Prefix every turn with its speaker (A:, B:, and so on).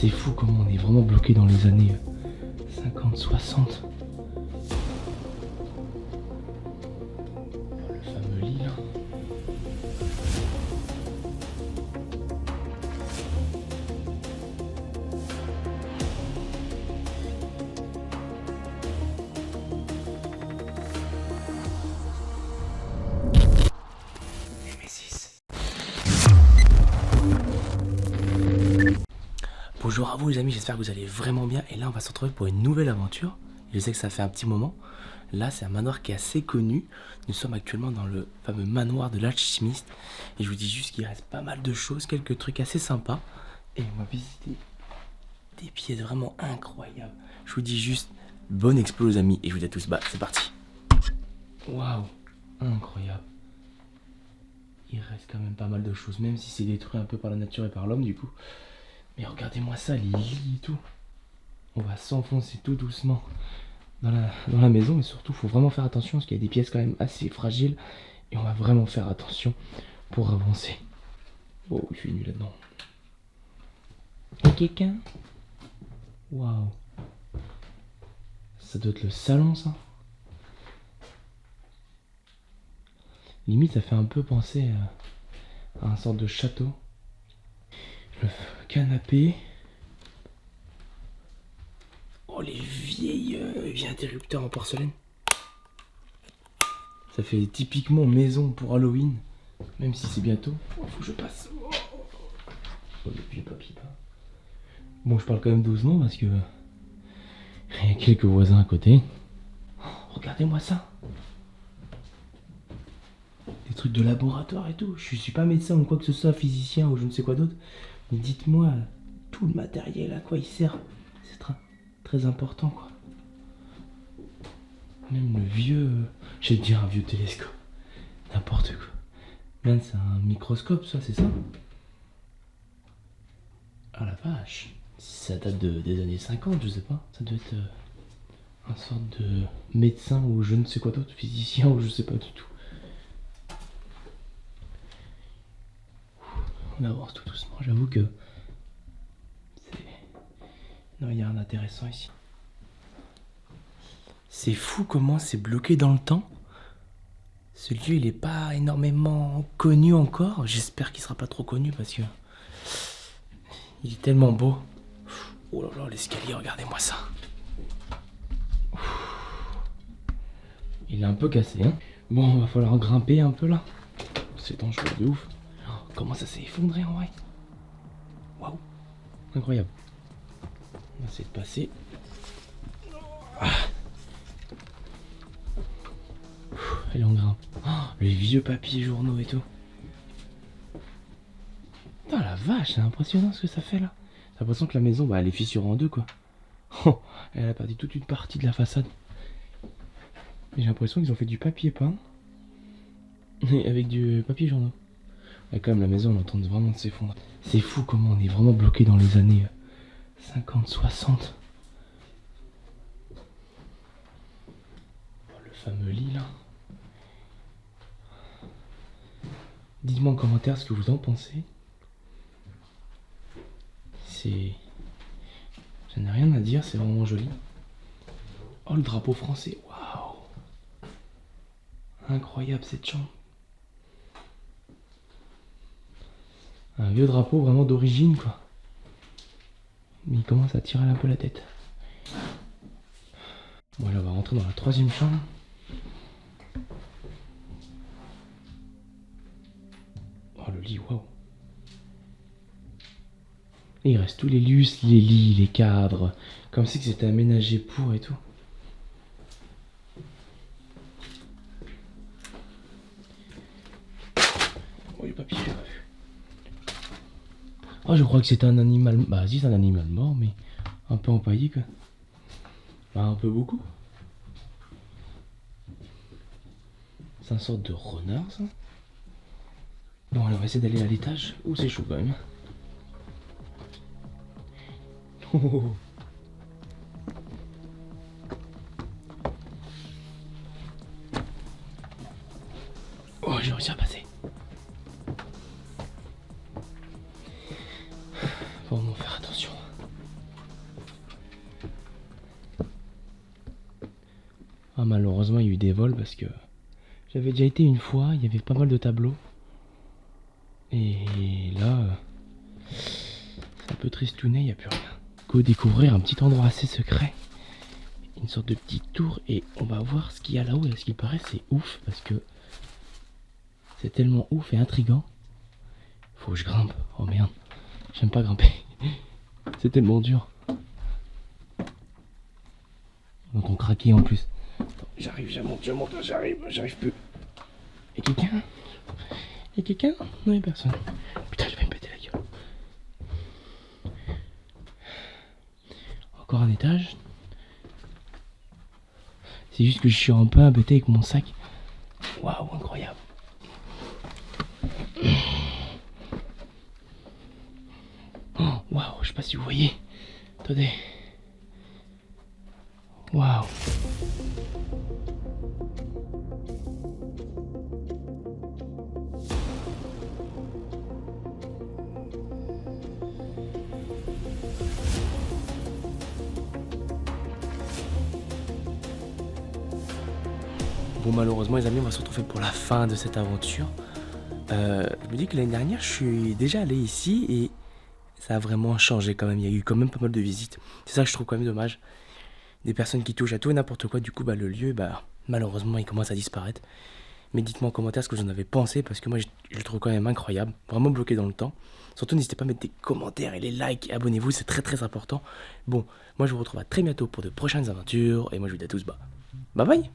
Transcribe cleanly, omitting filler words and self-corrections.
A: C'est fou comment on est vraiment bloqué dans les années 50, 60. Le fameux lit là. Bonjour à vous les amis, j'espère que vous allez vraiment bien. Et là on va se retrouver pour une nouvelle aventure. Je sais que ça fait un petit moment. Là c'est un manoir qui est assez connu. Nous sommes actuellement dans le fameux manoir de l'alchimiste. Et je vous dis juste qu'il reste pas mal de choses, quelques trucs assez sympas. Et on va visiter des pièces vraiment incroyables. Je vous dis juste bonne explo les amis. Et je vous dis à tous, bah c'est parti. Waouh, incroyable. Il reste quand même pas mal de choses, même si c'est détruit un peu par la nature et par l'homme du coup. Mais regardez-moi ça, les lits et tout. On va s'enfoncer tout doucement dans la maison. Mais surtout, il faut vraiment faire attention parce qu'il y a des pièces quand même assez fragiles. Et on va vraiment faire attention pour avancer. Oh, je suis nul là-dedans. Et quelqu'un? Waouh. Ça doit être le salon, ça. Limite, ça fait un peu penser à un sorte de château. Le canapé. Oh, les vieux interrupteurs en porcelaine. Ça fait typiquement maison pour Halloween. Même si c'est bientôt. Oh, faut que je passe. Oh, le vieux papier peint. Bon, je parle quand même doucement parce que il y a quelques voisins à côté. Oh, regardez-moi ça. Des trucs de laboratoire et tout. Je suis pas médecin ou quoi que ce soit, physicien ou je ne sais quoi d'autre. Mais dites-moi, tout le matériel à quoi il sert. C'est très important quoi. Même le vieux, je vais te dire un vieux télescope. N'importe quoi. Même c'est un microscope ça, c'est ça? Ah la vache. Si ça date des années 50, je sais pas. Ça doit être un sorte de médecin ou je ne sais quoi d'autre, physicien ou je sais pas du tout. On avance tout doucement, j'avoue que c'est... Non, il y a un intéressant ici. C'est fou comment c'est bloqué dans le temps. Ce lieu, il est pas énormément connu encore. J'espère qu'il sera pas trop connu parce que... il est tellement beau. Oh là là, l'escalier, regardez-moi ça. Il est un peu cassé, hein. Bon, va falloir grimper un peu là. C'est dangereux de ouf. Comment ça s'est effondré en vrai. Waouh, incroyable. On va essayer de passer. Allez, on grimpe. Oh, les vieux papiers journaux et tout. Putain la vache, c'est impressionnant ce que ça fait là. J'ai l'impression que la maison, bah, elle est fissurée en deux quoi. Oh, elle a perdu toute une partie de la façade. J'ai l'impression qu'ils ont fait du papier peint avec du papier journaux. Et quand même la maison, on entend vraiment s'effondrer. C'est fou comment on est vraiment bloqué dans les années 50, 60. Oh, le fameux lit là. Dites-moi en commentaire ce que vous en pensez. C'est... Je n'ai rien à dire, c'est vraiment joli. Oh, le drapeau français, waouh. Incroyable cette chambre. Un vieux drapeau vraiment d'origine quoi. Mais il commence à tirer un peu la tête. Bon là on va rentrer dans la troisième chambre. Oh le lit, waouh. Et il reste tous les lustres, les lits, les cadres. Comme si c'était aménagé pour et tout. Oh le papier, j'ai pas vu. Oh je crois que c'était un animal... Bah si c'est un animal mort mais un peu empaillé quoi. Bah un peu beaucoup. C'est un sorte de renard ça. Bon allez on va essayer d'aller à l'étage. Ouh c'est chaud quand même. Oh, oh, oh. Oh j'ai réussi à passer. Faut vraiment faire attention. Ah, malheureusement, il y a eu des vols parce que j'avais déjà été une fois, il y avait pas mal de tableaux. Et là, c'est un peu tristounet, il n'y a plus rien. Go découvrir un petit endroit assez secret, une sorte de petite tour, et on va voir ce qu'il y a là-haut. Et à ce qu'il paraît, c'est ouf parce que c'est tellement ouf et intriguant. Faut que je grimpe. Oh merde, j'aime pas grimper. C'est tellement dur. Donc on craquait en plus. J'arrive, je monte, j'arrive plus. Y'a quelqu'un? Y'a quelqu'un? Non, y'a personne. Putain, je vais me péter la gueule. Encore un étage. C'est juste que je suis un peu embêté avec mon sac. Waouh, incroyable. Oh, waouh, je sais pas si vous voyez. Attendez. Waouh. Bon, malheureusement, les amis, on va se retrouver pour la fin de cette aventure. Je me dis que l'année dernière, je suis déjà allé ici et ça a vraiment changé quand même. Il y a eu quand même pas mal de visites. C'est ça que je trouve quand même dommage. Des personnes qui touchent à tout et n'importe quoi. Du coup, le lieu, malheureusement, il commence à disparaître. Mais dites-moi en commentaire ce que vous en avez pensé parce que moi, je le trouve quand même incroyable. Vraiment bloqué dans le temps. Surtout, n'hésitez pas à mettre des commentaires et les likes. Abonnez-vous, c'est très très important. Bon, moi, je vous retrouve à très bientôt pour de prochaines aventures. Et moi, je vous dis à tous, bye bye.